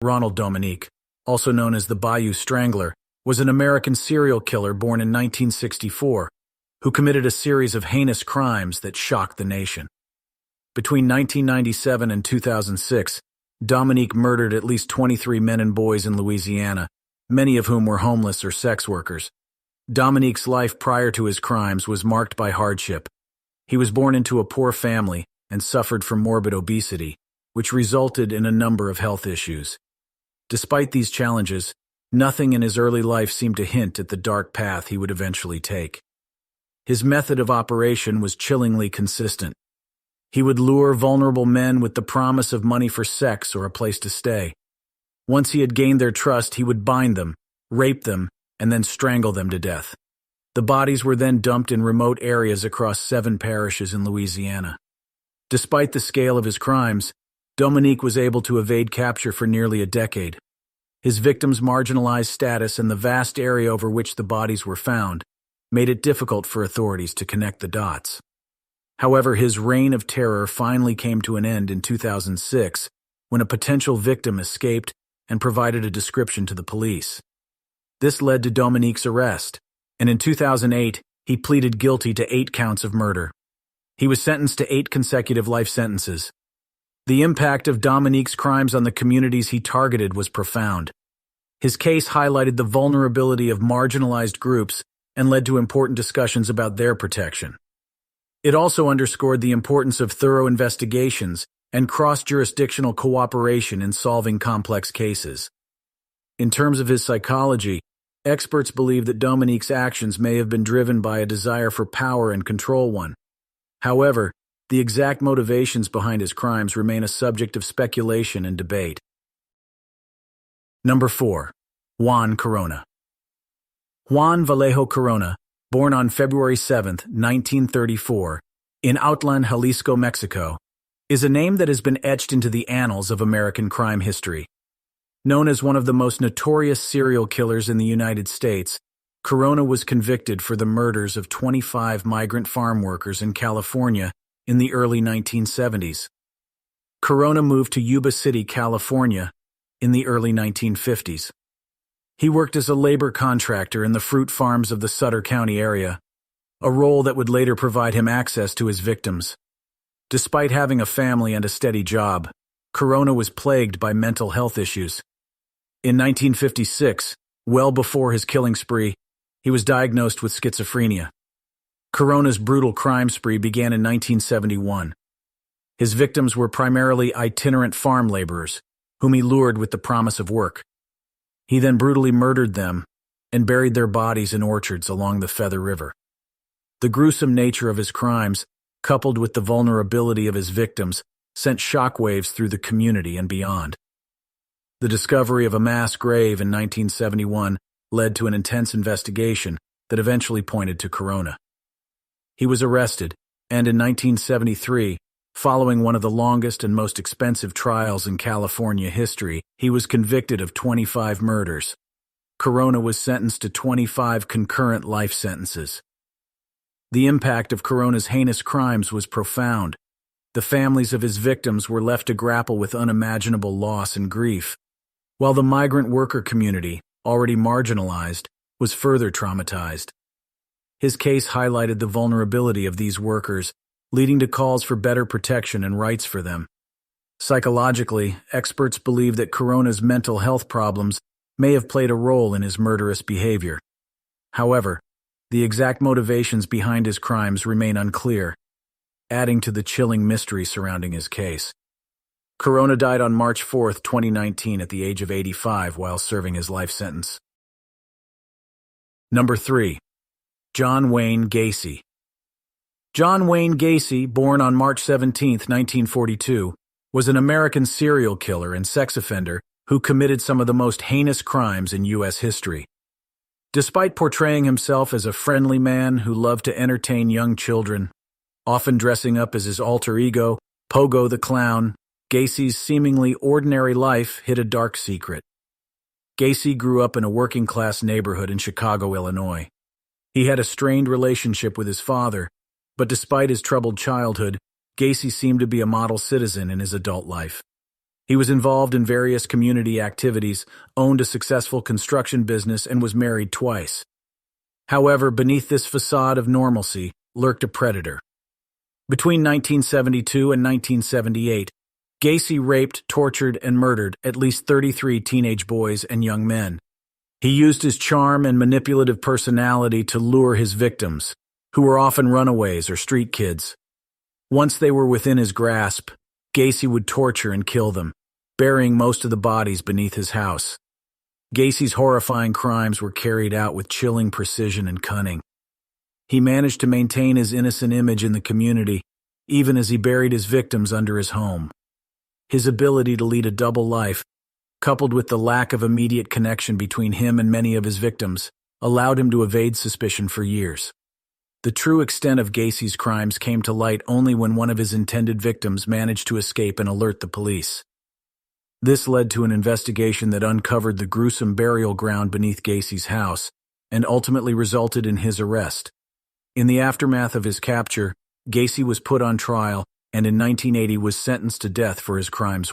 Ronald Dominique, also known as the Bayou Strangler, was an American serial killer born in 1964 who committed a series of heinous crimes that shocked the nation. Between 1997 and 2006, Dominique murdered at least 23 men and boys in Louisiana, many of whom were homeless or sex workers. Dominique's life prior to his crimes was marked by hardship. He was born into a poor family and suffered from morbid obesity, which resulted in a number of health issues. Despite these challenges, nothing in his early life seemed to hint at the dark path he would eventually take. His method of operation was chillingly consistent. He would lure vulnerable men with the promise of money for sex or a place to stay. Once he had gained their trust, he would bind them, rape them, and then strangle them to death. The bodies were then dumped in remote areas across 7 parishes in Louisiana. Despite the scale of his crimes, Dominique was able to evade capture for nearly a decade. His victims' marginalized status and the vast area over which the bodies were found made it difficult for authorities to connect the dots. However, his reign of terror finally came to an end in 2006 when a potential victim escaped and provided a description to the police. This led to Dominique's arrest, and in 2008, he pleaded guilty to 8 counts of murder. He was sentenced to 8 consecutive life sentences. The impact of Dominique's crimes on the communities he targeted was profound. His case highlighted the vulnerability of marginalized groups and led to important discussions about their protection. It also underscored the importance of thorough investigations and cross-jurisdictional cooperation in solving complex cases. In terms of his psychology, experts believe that Dominique's actions may have been driven by a desire for power and control. However, the exact motivations behind his crimes remain a subject of speculation and debate. Number 4. Juan Corona. Juan Vallejo Corona, born on February 7, 1934, in Outlan, Jalisco, Mexico, is a name that has been etched into the annals of American crime history. Known as one of the most notorious serial killers in the United States, Corona was convicted for the murders of 25 migrant farm workers in California in the early 1970s. Corona moved to Yuba City, California, in the early 1950s. He worked as a labor contractor in the fruit farms of the Sutter County area, a role that would later provide him access to his victims. Despite having a family and a steady job, Corona was plagued by mental health issues. In 1956, well before his killing spree, he was diagnosed with schizophrenia. Corona's brutal crime spree began in 1971. His victims were primarily itinerant farm laborers, whom he lured with the promise of work. He then brutally murdered them and buried their bodies in orchards along the Feather River. The gruesome nature of his crimes, coupled with the vulnerability of his victims, sent shockwaves through the community and beyond. The discovery of a mass grave in 1971 led to an intense investigation that eventually pointed to Corona. He was arrested, and in 1973, following one of the longest and most expensive trials in California history, he was convicted of 25 murders. Corona was sentenced to 25 concurrent life sentences. The impact of Corona's heinous crimes was profound. The families of his victims were left to grapple with unimaginable loss and grief, while the migrant worker community, already marginalized, was further traumatized. His case highlighted the vulnerability of these workers, leading to calls for better protection and rights for them. Psychologically, experts believe that Corona's mental health problems may have played a role in his murderous behavior. However, the exact motivations behind his crimes remain unclear, adding to the chilling mystery surrounding his case. Corona died on March 4, 2019 at the age of 85 while serving his life sentence. Number 3. John Wayne Gacy. John Wayne Gacy, born on March 17, 1942, was an American serial killer and sex offender who committed some of the most heinous crimes in U.S. history. Despite portraying himself as a friendly man who loved to entertain young children, often dressing up as his alter ego, Pogo the Clown, Gacy's seemingly ordinary life hid a dark secret. Gacy grew up in a working-class neighborhood in Chicago, Illinois. He had a strained relationship with his father, but despite his troubled childhood, Gacy seemed to be a model citizen in his adult life. He was involved in various community activities, owned a successful construction business, and was married twice. However, beneath this facade of normalcy lurked a predator. Between 1972 and 1978, Gacy raped, tortured, and murdered at least 33 teenage boys and young men. He used his charm and manipulative personality to lure his victims, who were often runaways or street kids. Once they were within his grasp, Gacy would torture and kill them, burying most of the bodies beneath his house. Gacy's horrifying crimes were carried out with chilling precision and cunning. He managed to maintain his innocent image in the community, even as he buried his victims under his home. His ability to lead a double life, coupled with the lack of immediate connection between him and many of his victims, allowed him to evade suspicion for years. The true extent of Gacy's crimes came to light only when one of his intended victims managed to escape and alert the police. This led to an investigation that uncovered the gruesome burial ground beneath Gacy's house and ultimately resulted in his arrest. In the aftermath of his capture, Gacy was put on trial and in 1980 was sentenced to death for his crimes.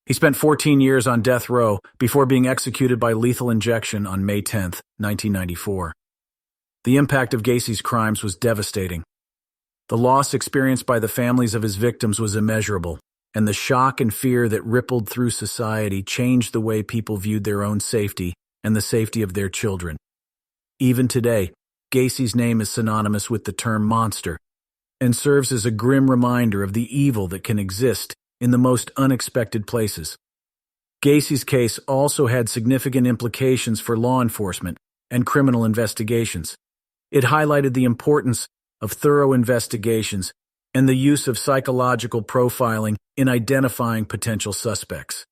He spent 14 years on death row before being executed by lethal injection on May 10, 1994. The impact of Gacy's crimes was devastating. The loss experienced by the families of his victims was immeasurable, and the shock and fear that rippled through society changed the way people viewed their own safety and the safety of their children. Even today, Gacy's name is synonymous with the term monster and serves as a grim reminder of the evil that can exist in the most unexpected places. Gacy's case also had significant implications for law enforcement and criminal investigations. It highlighted the importance of thorough investigations and the use of psychological profiling in identifying potential suspects.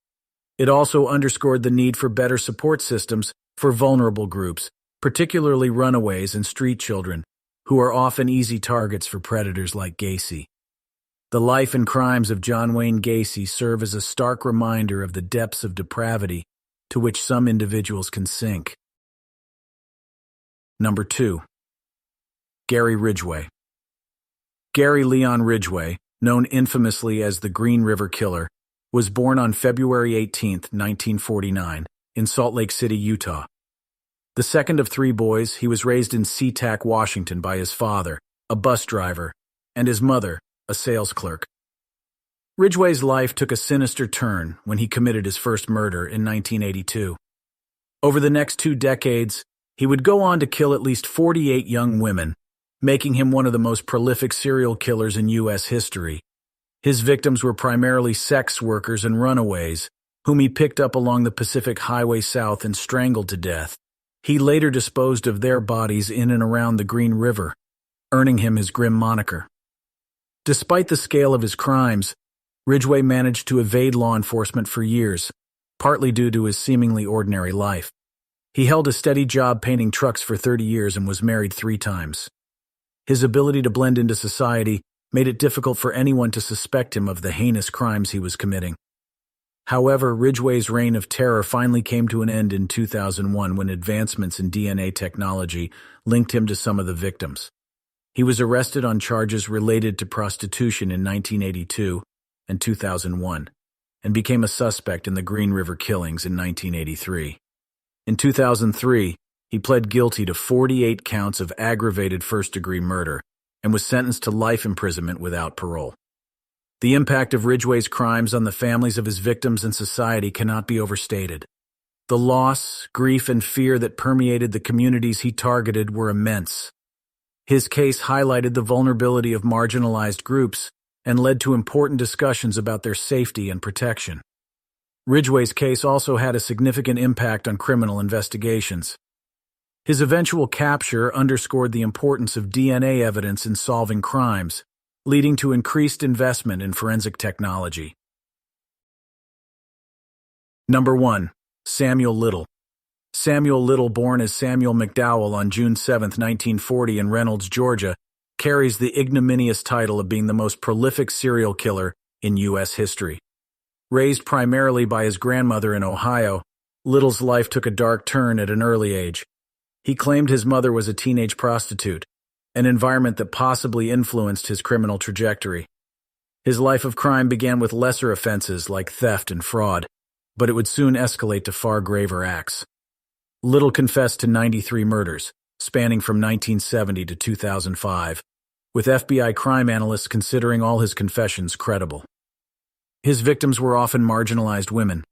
It also underscored the need for better support systems for vulnerable groups, particularly runaways and street children, who are often easy targets for predators like Gacy. The life and crimes of John Wayne Gacy serve as a stark reminder of the depths of depravity to which some individuals can sink. Number 2. Gary Ridgeway. Gary Leon Ridgeway, known infamously as the Green River Killer, was born on February 18, 1949, in Salt Lake City, Utah. The second of 3 boys, he was raised in SeaTac, Washington by his father, a bus driver, and his mother, a sales clerk. Ridgeway's life took a sinister turn when he committed his first murder in 1982. Over the next 2 decades, he would go on to kill at least 48 young women, making him one of the most prolific serial killers in U.S. history. His victims were primarily sex workers and runaways, whom he picked up along the Pacific Highway South and strangled to death. He later disposed of their bodies in and around the Green River, earning him his grim moniker. Despite the scale of his crimes, Ridgeway managed to evade law enforcement for years, partly due to his seemingly ordinary life. He held a steady job painting trucks for 30 years and was married 3 times. His ability to blend into society made it difficult for anyone to suspect him of the heinous crimes he was committing. However, Ridgeway's reign of terror finally came to an end in 2001 when advancements in DNA technology linked him to some of the victims. He was arrested on charges related to prostitution in 1982 and 2001, and became a suspect in the Green River killings in 1983. In 2003, he pled guilty to 48 counts of aggravated first-degree murder and was sentenced to life imprisonment without parole. The impact of Ridgeway's crimes on the families of his victims and society cannot be overstated. The loss, grief, and fear that permeated the communities he targeted were immense. His case highlighted the vulnerability of marginalized groups and led to important discussions about their safety and protection. Ridgeway's case also had a significant impact on criminal investigations. His eventual capture underscored the importance of DNA evidence in solving crimes, leading to increased investment in forensic technology. Number 1. Samuel Little. Samuel Little, born as Samuel McDowell on June 7, 1940 in Reynolds, Georgia, carries the ignominious title of being the most prolific serial killer in U.S. history. Raised primarily by his grandmother in Ohio, Little's life took a dark turn at an early age. He claimed his mother was a teenage prostitute, an environment that possibly influenced his criminal trajectory. His life of crime began with lesser offenses like theft and fraud, but it would soon escalate to far graver acts. Little confessed to 93 murders, spanning from 1970 to 2005, with FBI crime analysts considering all his confessions credible. His victims were often marginalized women,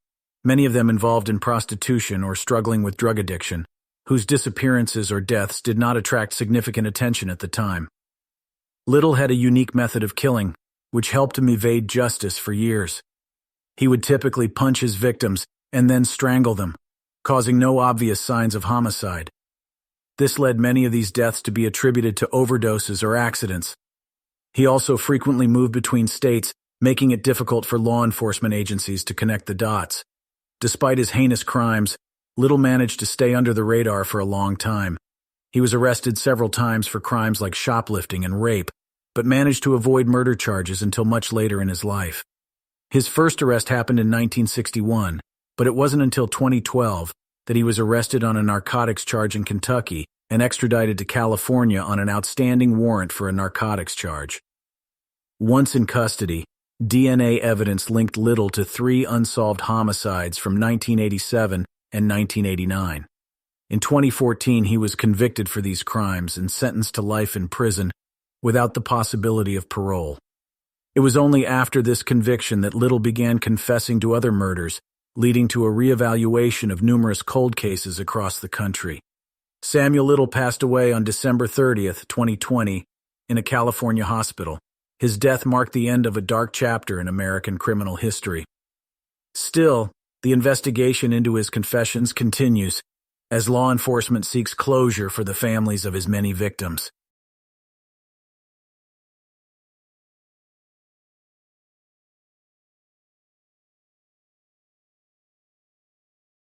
many of them involved in prostitution or struggling with drug addiction, whose disappearances or deaths did not attract significant attention at the time. Little had a unique method of killing, which helped him evade justice for years. He would typically punch his victims and then strangle them, causing no obvious signs of homicide. This led many of these deaths to be attributed to overdoses or accidents. He also frequently moved between states, making it difficult for law enforcement agencies to connect the dots. Despite his heinous crimes, Little managed to stay under the radar for a long time. He was arrested several times for crimes like shoplifting and rape, but managed to avoid murder charges until much later in his life. His first arrest happened in 1961, but it wasn't until 2012 that he was arrested on a narcotics charge in Kentucky and extradited to California on an outstanding warrant for a narcotics charge. Once in custody, DNA evidence linked Little to 3 unsolved homicides from 1987 and 1989. In 2014, he was convicted for these crimes and sentenced to life in prison without the possibility of parole. It was only after this conviction that Little began confessing to other murders, leading to a reevaluation of numerous cold cases across the country. Samuel Little passed away on December 30th, 2020, in a California hospital. His death marked the end of a dark chapter in American criminal history. Still, the investigation into his confessions continues, as law enforcement seeks closure for the families of his many victims.